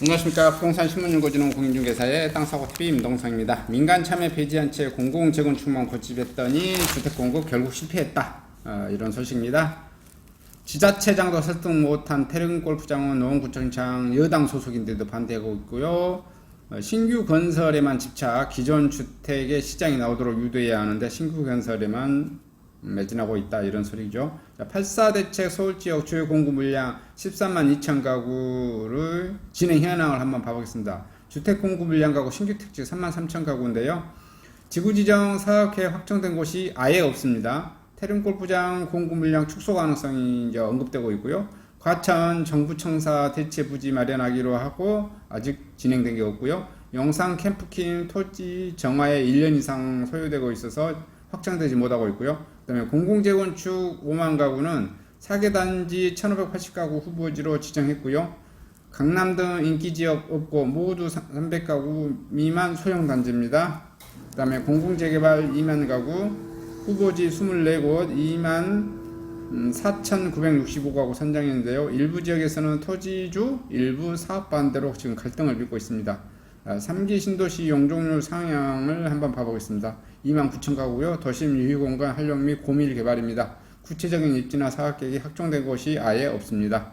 안녕하십니까. 부동산 신문연구진흥 공인중개사의 땅사고TV 임동성입니다. 민간 참여 폐지한 채 공공 재건축만 고집했더니 주택공급 결국 실패했다. 이런 소식입니다. 지자체장도 설득 못한 태릉골프장은 노원구청장 여당 소속인데도 반대하고 있고요. 신규 건설에만 집착, 기존 주택의 시장이 나오도록 유도해야 하는데 신규 건설에만 매진하고 있다, 이런 소리죠. 8.4대책 서울지역 주요 공급 물량 13만 2천 가구를 진행 현황을 한번 봐보겠습니다. 주택 공급 물량 가구 신규 택지 3만 3천 가구인데요. 지구지정 사업계획 확정된 곳이 아예 없습니다. 태릉골프장 공급 물량 축소 가능성이 이제 언급되고 있고요. 과천 정부청사 대체 부지 마련하기로 하고 아직 진행된 게 없고요. 영상 캠프킴 토지 정화에 1년 이상 소요되고 있어서 확정되지 못하고 있고요. 그 다음에 공공재건축 5만 가구는 4개 단지 1580가구 후보지로 지정했고요. 강남 등 인기지역 없고 모두 300가구 미만 소형단지입니다. 그 다음에 공공재개발 2만 가구, 후보지 24곳 2만 4,965가구 선정했는데요. 일부 지역에서는 토지주, 일부 사업 반대로 지금 갈등을 빚고 있습니다. 3기 신도시 용적률 상향을 한번 봐보겠습니다. 29,000가구요. 도심 유휴공간 활용 및 고밀 개발입니다. 구체적인 입지나 사업계획이 확정된 곳이 아예 없습니다.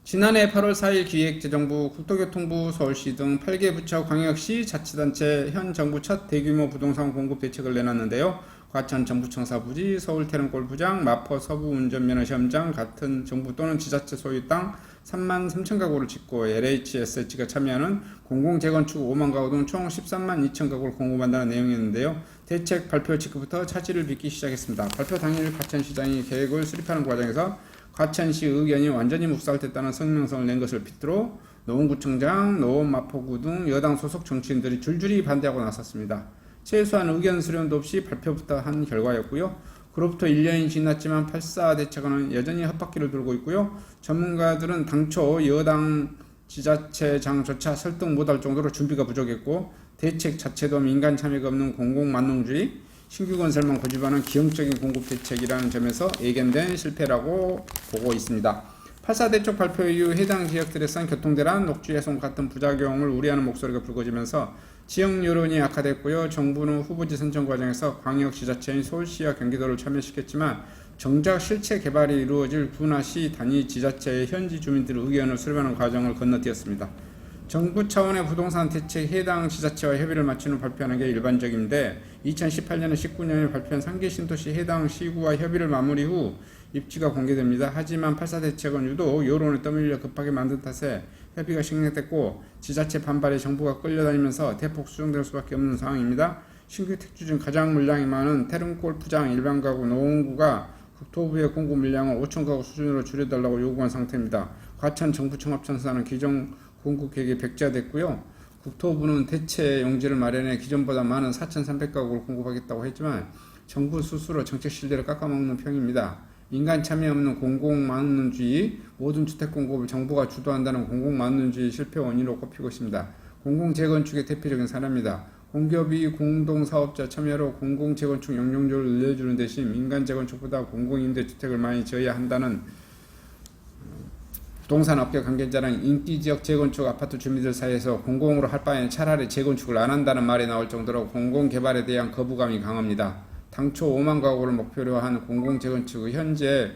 지난해 8월 4일 기획재정부, 국토교통부, 서울시 등 8개 부처, 광역시, 자치단체 현 정부 첫 대규모 부동산 공급 대책을 내놨는데요. 과천 정부청사 부지, 서울 태릉골프장, 마포 서부 운전면허 시험장 같은 정부 또는 지자체 소유 땅 3만 3천 가구를 짓고 LHSH가 참여하는 공공재건축 5만 가구 등 총 13만 2천 가구를 공급한다는 내용이었는데요. 대책 발표 직후부터 차질을 빚기 시작했습니다. 발표 당일 과천시장이 계획을 수립하는 과정에서 과천시 의견이 완전히 묵살됐다는 성명서를 낸 것을 빗대로 노원구청장, 노원마포구 등 여당 소속 정치인들이 줄줄이 반대하고 나섰습니다. 최소한 의견 수렴도 없이 발표부터 한 결과였고요. 그로부터 1년이 지났지만 8.4 대책은 여전히 헛바퀴를 돌고 있고요. 전문가들은 당초 여당 지자체장조차 설득 못할 정도로 준비가 부족했고 대책 자체도 민간 참여가 없는 공공만능주의, 신규 건설만 고집하는 기형적인 공급 대책이라는 점에서 예견된 실패라고 보고 있습니다. 8.4 대책 발표 이후 해당 지역들에선 교통대란, 녹지 훼손 같은 부작용을 우려하는 목소리가 불거지면서 지역 여론이 악화됐고요. 정부는 후보지 선정 과정에서 광역지자체인 서울시와 경기도를 참여시켰지만 정작 실체 개발이 이루어질 구나 시 단위 지자체의 현지 주민들의 의견을 수렴하는 과정을 건너뛰었습니다. 정부 차원의 부동산 대책 해당 지자체와 협의를 마친 후 발표하는 게 일반적인데 2018년에 19년에 발표한 3기 신도시 해당 시구와 협의를 마무리 후 입지가 공개됩니다. 하지만 8.4 대책은 유독 여론에 떠밀려 급하게 만든 탓에 협의가 식략됐고 지자체 반발에 정부가 끌려다니면서 대폭 수정될 수밖에 없는 상황입니다. 신규 택지 중 가장 물량이 많은 태릉골프장 일반가구 노원구가 국토부의 공급 물량을 5,000가구 수준으로 줄여달라고 요구한 상태입니다. 과천 정부청합청사는 기존 공급 계획이 백지화됐고요. 국토부는 대체 용지를 마련해 기존보다 많은 4,300가구를 공급하겠다고 했지만 정부 스스로 정책 신뢰를 깎아먹는 편입니다. 인간 참여 없는 공공만능주의, 모든 주택 공급을 정부가 주도한다는 공공만능주의 실패 원인으로 꼽히고 있습니다. 공공재건축의 대표적인 사례입니다. 공기업이 공동사업자 참여로 공공재건축 용적률을 늘려주는 대신 민간재건축보다 공공임대주택을 많이 지어야 한다는 부동산 업계 관계자랑 인기지역 재건축 아파트 주민들 사이에서 공공으로 할 바에는 차라리 재건축을 안 한다는 말이 나올 정도로 공공개발에 대한 거부감이 강합니다. 당초 5만 가구를 목표로 한 공공재건축의 현재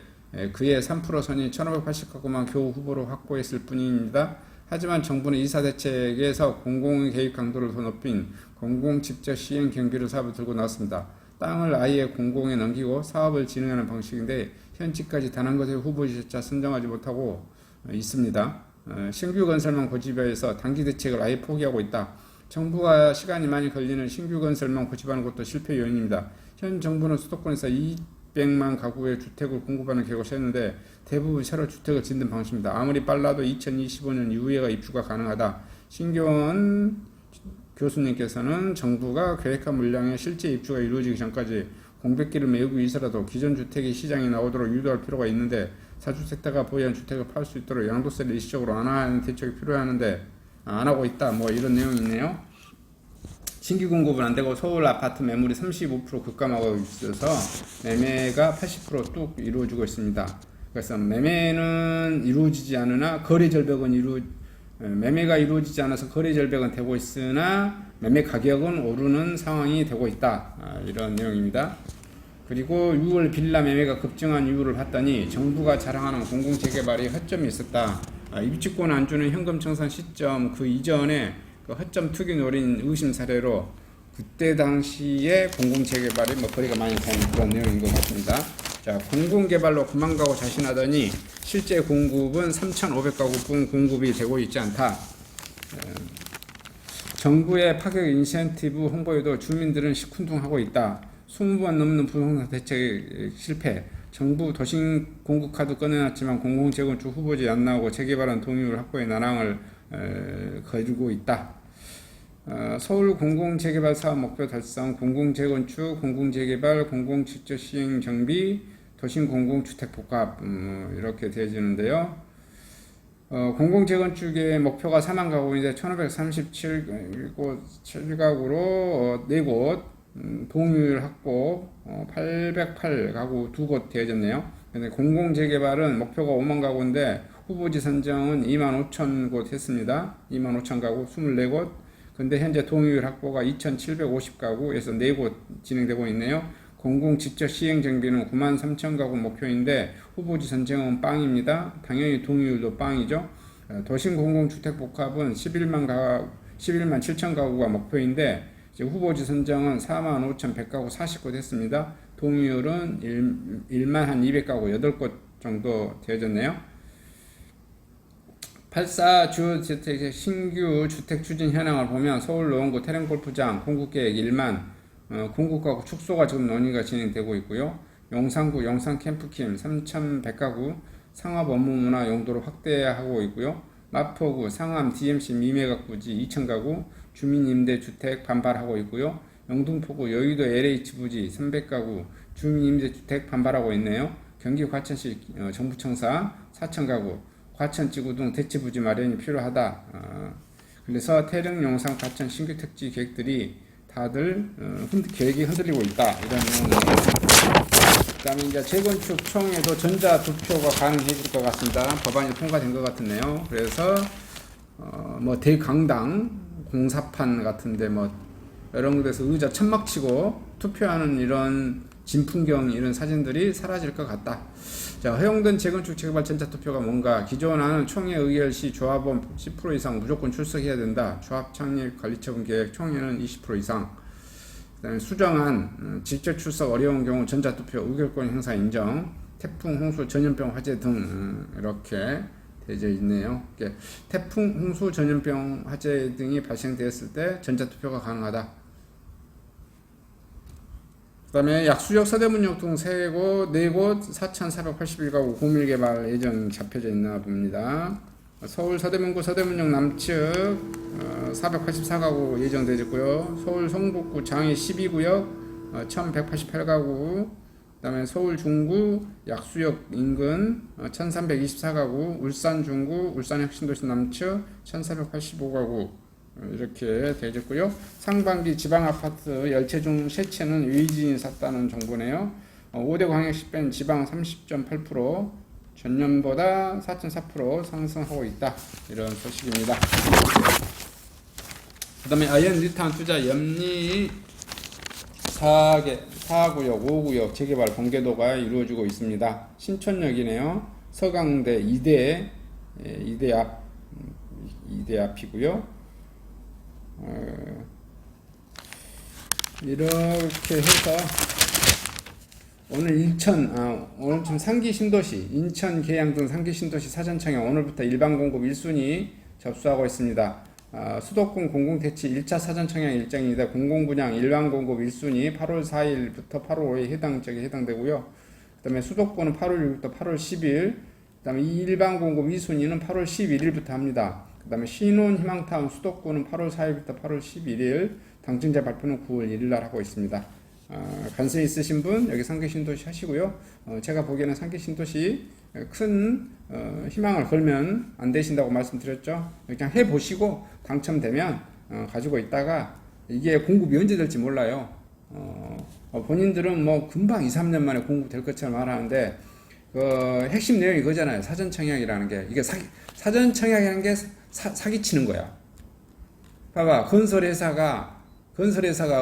그의 3% 선인 1580가구만 겨우 후보로 확보했을 뿐입니다. 하지만 정부는 이사대책에서 공공의 개입 강도를 더 높인 공공직접 시행 경비로 사업을 들고 나왔습니다. 땅을 아예 공공에 넘기고 사업을 진행하는 방식인데 현재까지 단 한 곳의 후보지조차 선정하지 못하고 있습니다. 신규 건설만 고집해서 단기 대책을 아예 포기하고 있다. 정부가 시간이 많이 걸리는 신규 건설만 고집하는 것도 실패 요인입니다. 현 정부는 수도권에서 200만 가구의 주택을 공급하는 계획을 세웠는데 대부분 새로 주택을 짓는 방식입니다. 아무리 빨라도 2025년 이후에가 입주가 가능하다. 신경원 교수님께서는 정부가 계획한 물량의 실제 입주가 이루어지기 전까지 공백기를 메우기 위해서라도 기존 주택이 시장에 나오도록 유도할 필요가 있는데 사주택자가 보유한 주택을 팔 수 있도록 양도세를 일시적으로 완화하는 대책이 필요하는데 안 하고 있다. 뭐 이런 내용이 있네요. 신규 공급은 안 되고 서울 아파트 매물이 35% 급감하고 있어서 매매가 80% 뚝 이루어지고 있습니다. 그래서 매매는 이루어지지 않으나 거래 절벽은 매매가 이루어지지 않아서 거래 절벽은 되고 있으나 매매 가격은 오르는 상황이 되고 있다. 이런 내용입니다. 그리고 6월 빌라 매매가 급증한 이유를 봤더니 정부가 자랑하는 공공재개발이 허점이 있었다. 입주권 안주는 현금 청산 시점 그 이전에 그 허점 투기 노린 의심 사례로 그때 당시에 공공재개발이 거래가 많이 된 그런 내용인 것 같습니다. 자, 공공개발로 그만 가고 자신하더니 실제 공급은 3,500가구뿐 공급이 되고 있지 않다. 정부의 파격 인센티브 홍보에도 주민들은 시큰둥하고 있다. 20번 넘는 부동산 대책 실패. 정부 도심 공급 카드 꺼내놨지만 공공재건축 후보지 안 나오고 재개발은 동의율 확보의 난항을 거두고 있다. 서울 공공재개발 사업 목표 달성, 공공재건축, 공공재개발, 공공직접 시행 정비, 도심 공공주택 복합 이렇게 되어지는데요. 공공재건축의 목표가 4만 가구인데 1537가구로 4곳, 동의율 확보 808가구 2곳 되어졌네요. 근데 공공재개발은 목표가 5만 가구인데 후보지 선정은 2만 5천 곳 했습니다. 2만 5천 가구 24곳. 근데 현재 동의율 확보가 2,750가구에서 4곳 진행되고 있네요. 공공 직접 시행 정비는 9만 3천 가구 목표인데 후보지 선정은 빵입니다. 당연히 동의율도 빵이죠. 도심 공공주택 복합은 11만 7천 가구가 목표인데 이제 후보지 선정은 4만 5,100가구 40곳 했습니다. 동의율은 1만 한 200가구 8곳 정도 되어졌네요. 8사 주택 신규 주택 추진 현황을 보면 서울 노원구 태릉골프장 공급계획 1만 공급가구 축소가 지금 논의가 진행되고 있고요. 용산구 용산 캠프킴 3,100가구 상업 업무문화 용도로 확대하고 있고요. 마포구 상암 DMC 미매각 부지 2,000가구 주민임대주택 반발하고 있고요. 영등포구 여의도 LH 부지 300가구 주민임대주택 반발하고 있네요. 경기 과천시 정부청사 4,000가구 과천지구 등 대체부지 마련이 필요하다. 그래서 태릉, 용산, 과천 신규 택지 계획들이 다들 계획이 흔들리고 있다. 이런 내용이에요. 그 다음에 이제 재건축 총회도 전자투표가 가능해질 것 같습니다. 법안이 통과된 것 같네요. 그래서 대강당 공사판 같은데 이런 곳에서 의자 천막 치고 투표하는 이런 진풍경 이런 사진들이 사라질 것 같다. 자, 허용된 재건축 재개발 전자투표가 뭔가? 기존하는 총회 의결 시 조합원 10% 이상 무조건 출석해야 된다. 조합 창립 관리처분 계획 총회는 20% 이상. 그다음에 수정안 직접 출석 어려운 경우 전자투표 의결권 행사 인정. 태풍, 홍수, 전염병 화재 등 이렇게 되어 있네요. 태풍, 홍수, 전염병 화재 등이 발생되었을 때 전자투표가 가능하다. 그 다음에 약수역 서대문역 등 4곳 4,481가구 고밀개발 예정 잡혀져 있나 봅니다. 서울 서대문구 서대문역 남측 484가구 예정되어 있고요. 서울 성북구 장애 12구역 1,188가구, 그 다음에 서울 중구 약수역 인근 1,324가구, 울산 중구 울산 혁신도시 남측 1,485가구 이렇게 되어있고요. 상반기 지방아파트 열채 중 3채는 외지인이 샀다는 정보네요. 5대 광역시 뺀 지방 30.8% 전년보다 4.4% 상승하고 있다. 이런 소식입니다. 그 다음에 아이언 리타운 투자 염리 4구역, 5구역 재개발 공개도가 이루어지고 있습니다. 신촌역이네요. 서강대 2대 앞이고요. 이렇게 해서 오늘 오늘 좀 상기 신도시 인천 계양 등 상기 신도시 사전청약 오늘부터 일반 공급 1순위 접수하고 있습니다. 수도권 공공대치 1차 사전청약 일정입니다. 공공분양 일반 공급 1순위 8월 4일부터 8월 5일 해당되고요. 그 다음에 수도권은 8월 6일부터 8월 10일, 그 다음에 일반 공급 2순위는 8월 11일부터 합니다. 그 다음에 신혼 희망타운 수도권은 8월 4일부터 8월 11일, 당첨자 발표는 9월 1일 날 하고 있습니다. 관심 있으신 분 여기 상계신도시 하시고요. 제가 보기에는 상계신도시 큰 희망을 걸면 안 되신다고 말씀드렸죠. 그냥 해보시고 당첨되면 가지고 있다가 이게 공급이 언제 될지 몰라요. 본인들은 금방 2, 3년 만에 공급될 것처럼 말하는데 핵심 내용이 그거잖아요. 사전청약이라는 게. 이게 사전청약이라는 게 사기치는 거야. 봐봐, 건설회사가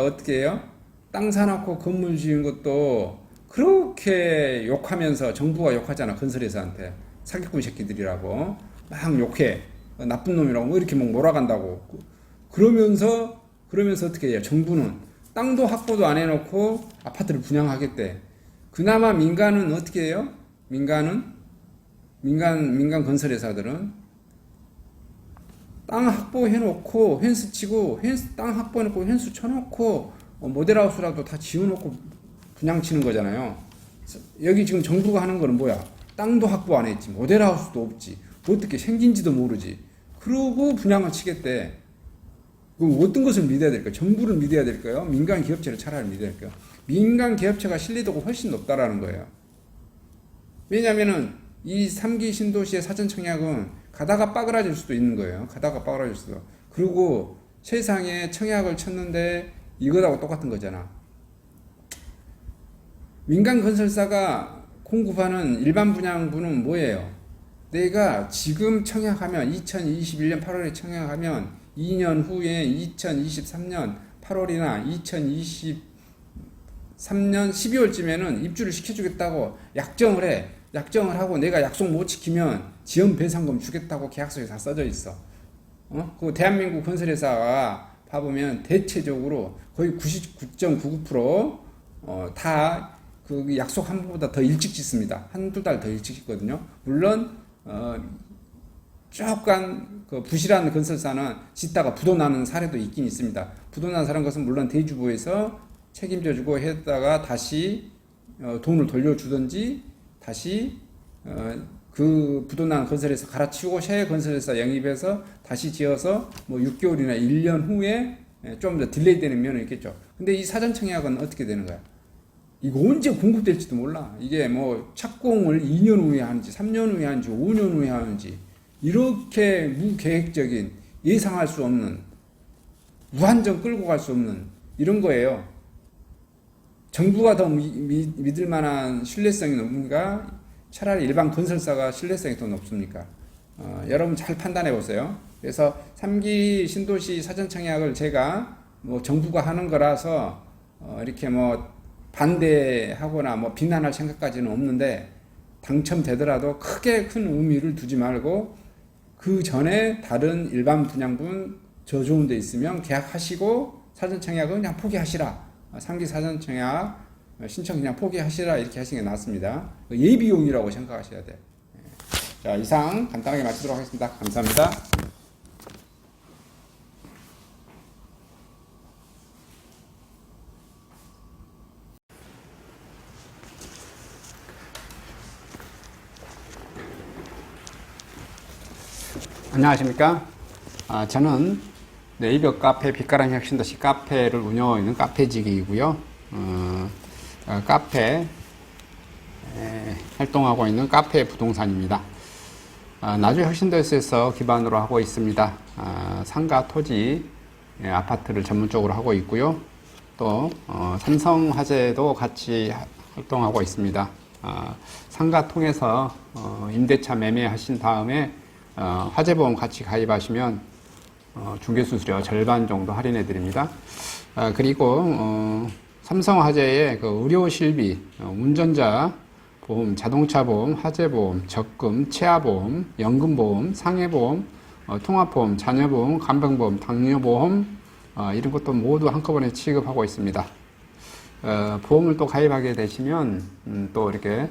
어떻게 해요? 땅 사놓고 건물 지은 것도 그렇게 욕하면서 정부가 욕하잖아. 건설회사한테 사기꾼 새끼들이라고 막 욕해. 나쁜 놈이라고 뭐 이렇게 막 몰아간다고. 그러면서 어떻게 해요? 정부는 땅도 확보도 안 해놓고 아파트를 분양하겠대. 그나마 민간은 어떻게 해요? 민간 건설회사들은 땅 확보해놓고 펜스 치고 땅 확보해놓고 펜스 쳐놓고 모델하우스라도 다 지어놓고 분양치는 거잖아요. 여기 지금 정부가 하는 거는 뭐야? 땅도 확보 안 했지, 모델하우스도 없지, 어떻게 생긴지도 모르지. 그러고 분양을 치겠대. 그럼 어떤 것을 믿어야 될까요? 정부를 믿어야 될까요? 민간 기업체를 차라리 믿어야 될까요? 민간 기업체가 신뢰도가 훨씬 높다라는 거예요. 왜냐면은 이 3기 신도시의 사전 청약은 가다가 빠그라질 수도 있는 거예요. 가다가 빠그라질 수도. 그리고 세상에 청약을 쳤는데 이거하고 똑같은 거잖아. 민간 건설사가 공급하는 일반 분양분은 뭐예요? 내가 지금 청약하면 2021년 8월에 청약하면 2년 후에 2023년 8월이나 2023년 12월쯤에는 입주를 시켜주겠다고 약정을 해. 약정을 하고 내가 약속 못 지키면 지연 배상금 주겠다고 계약서에 다 써져 있어. 그 대한민국 건설회사가 봐보면 대체적으로 거의 99.99% 다 그 약속 한 번보다 더 일찍 짓습니다. 한두 달 더 일찍 짓거든요. 물론 조금 그 부실한 건설사는 짓다가 부도 나는 사례도 있긴 있습니다. 부도 나는 사는 것은 물론 대주부에서 책임져주고 했다가 다시 돈을 돌려주든지 다시 그 부도 난 건설에서 갈아치우고 새 건설회사 영입해서 다시 지어서 뭐 6개월이나 1년 후에 좀 더 딜레이 되는 면은 있겠죠. 근데 이 사전 청약은 어떻게 되는 거야? 이거 언제 공급될지도 몰라. 이게 뭐 착공을 2년 후에 하는지 3년 후에 하는지 5년 후에 하는지 이렇게 무계획적인 예상할 수 없는 무한정 끌고 갈 수 없는 이런 거예요. 정부가 더 믿을 만한 신뢰성이 높은가? 차라리 일반 건설사가 신뢰성이 더 높습니까? 여러분 잘 판단해 보세요. 그래서 3기 신도시 사전 청약을 제가 뭐 정부가 하는 거라서 이렇게 뭐 반대하거나 뭐 비난할 생각까지는 없는데 당첨되더라도 크게 큰 의미를 두지 말고 그 전에 다른 일반 분양분 저 좋은 데 있으면 계약하시고 사전 청약은 그냥 포기하시라. 3기 사전 청약 신청 그냥 포기하시라 이렇게 하시는 게 낫습니다. 예비용이라고 생각하셔야 돼요. 자, 이상 간단하게 마치도록 하겠습니다. 감사합니다. 안녕하십니까? 저는 네이버 카페 빛가람 혁신도시 카페를 운영하고 있는 카페직이고요. 카페 활동하고 있는 카페 부동산입니다. 나주 혁신도시에서 기반으로 하고 있습니다. 상가 토지 아파트를 전문적으로 하고 있고요. 또 삼성화재도 같이 활동하고 있습니다. 상가 통해서 임대차 매매하신 다음에 화재보험 같이 가입하시면 중개수수료 절반 정도 할인해 드립니다. 그리고 삼성화재의 그 의료실비, 운전자 보험, 자동차 보험, 화재보험, 적금, 치아보험, 연금보험, 상해보험, 통합보험, 자녀보험, 간병보험, 당뇨보험 이런 것도 모두 한꺼번에 취급하고 있습니다. 보험을 또 가입하게 되시면 또 이렇게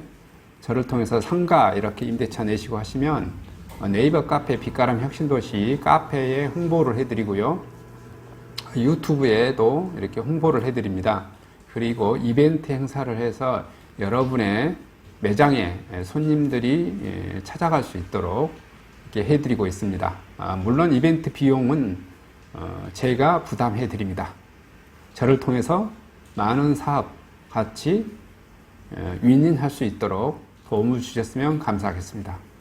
저를 통해서 상가 이렇게 임대차 내시고 하시면 네이버 카페 빛가람 혁신도시 카페에 홍보를 해드리고요. 유튜브에도 이렇게 홍보를 해드립니다. 그리고 이벤트 행사를 해서 여러분의 매장에 손님들이 찾아갈 수 있도록 이렇게 해드리고 있습니다. 물론 이벤트 비용은 제가 부담해 드립니다. 저를 통해서 많은 사업 같이 윈윈할 수 있도록 도움을 주셨으면 감사하겠습니다.